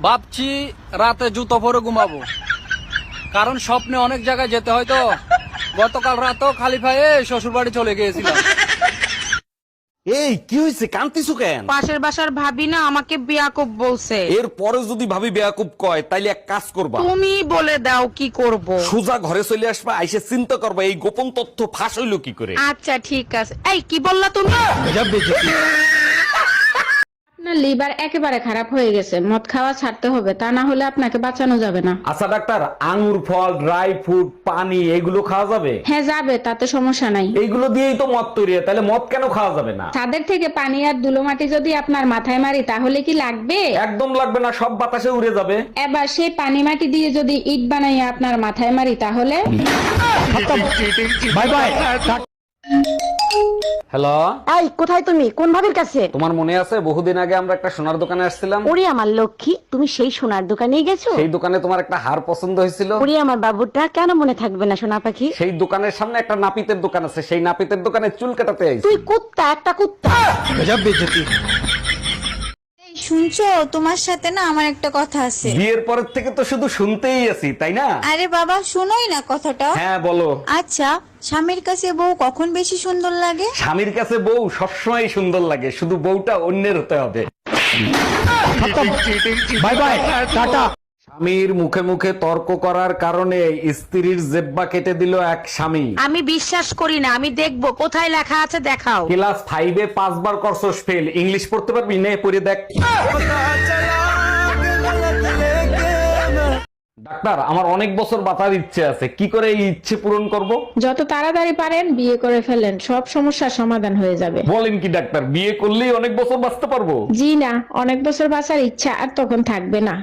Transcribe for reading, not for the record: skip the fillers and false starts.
ভাবছি রাতে জুতো পরে ঘুমাবো, কারণ স্বপ্নে অনেক জায়গায় যেতে হয় তো। গতকাল রাতেও খালি পায়ে শ্বশুর বাড়ি চলে গিয়েছিলাম। এই কি হয়েছে, কান্তিছো কেন? পাশের বাসার ভাবি না আমাকে বিয়াকুব বলছে। এর পরে যদি ভাবি বেয়াকুব কয় তাইলে এক কাজ করবা, তুমি বলে দাও কি করব। সোজা ঘরে চলে আসবা, আইসে চিন্তা করবা এই গোপন তথ্য ফাঁস হইলো কি করে। আচ্ছা ঠিক আছে। এই কি বললা তুমি? আপনার লিভার একেবারে খারাপ হয়ে গেছে, মদ খাওয়া ছাড়তে হবে, তা না হলে আপনাকে বাঁচানো যাবে না। আচ্ছা ডাক্তার, আঙ্গুর ফল, ড্রাই ফ্রুট, পানি এগুলো খাওয়া যাবে? হ্যাঁ যাবে, তাতে সমস্যা নাই। এইগুলো দিয়েই তো মদ তৈরি হয়, তাহলে মদ কেন খাওয়া যাবে না? ছাদের থেকে পানি আর ধুলোমাটি যদি আপনার মাথায় মারি তাহলে কি লাগবে? একদম লাগবে না, সব বাতাসে উড়ে যাবে। এবার সেই পানি মাটি দিয়ে যদি ইট বানাইয়া আপনার মাথায় মারি তাহলে? Bye bye. হ্যালো, এই কোথায় তুমি? কোন ভাবির কাছে? তোমার মনে আছে বহুদিন আগে আমরা একটা সোনার দোকানে আসছিলাম? ওরে আমার লক্ষ্মী, তুমি সেই সোনার দোকানেই গেছো? সেই দোকানে তোমার একটা হার পছন্দ হয়েছিল। ওরে আমার বাবুটা, কেন মনে থাকবে না সোনা পাখি? সেই দোকানের সামনে একটা নাপিতের দোকান আছে, সেই নাপিতের দোকানে চুল কাটাতে আইছি। তুই কুত্তা, একটা কুত্তা। শুনছো, তোমার সাথে না আমার একটা কথা আছে। বিয়ের পরের থেকে তো শুধু শুনতেই আছি, তাই না? আরে বাবা, শোনোই না কথাটা। হ্যাঁ বলো। আচ্ছা, স্বামীর কাছে বউ কখন বেশি সুন্দর লাগে? স্বামীর কাছে বউ সবসময় সুন্দর লাগে, শুধু বউটা অন্যের হতে হবে। Bye bye, tata. স্বামীর মুখে মুখে তর্ক করার কারণে স্ত্রীর জেব্বা কেটে দিল এক স্বামী। আমি বিশ্বাস করি না, আমি দেখবো কোথায় লেখা আছে, দেখাও। ক্লাস 5-এ 5 বার করছস ফেল, ইংলিশ পড়তে পারবি? নে পড়ে দেখ। ডাক্তার, আমার অনেক বছর বাঁচার ইচ্ছে আছে, কি করে এই ইচ্ছে পূরণ করব? যত তাড়াতাড়ি পারেন বিয়ে করে ফেলেন, সব সমস্যার সমাধান হয়ে যাবে। বলেন কি ডাক্তার, বিয়ে করলেই অনেক বছর বাঁচতে পারবো? জি না, অনেক বছর বাঁচার ইচ্ছা আর তখন থাকবে না।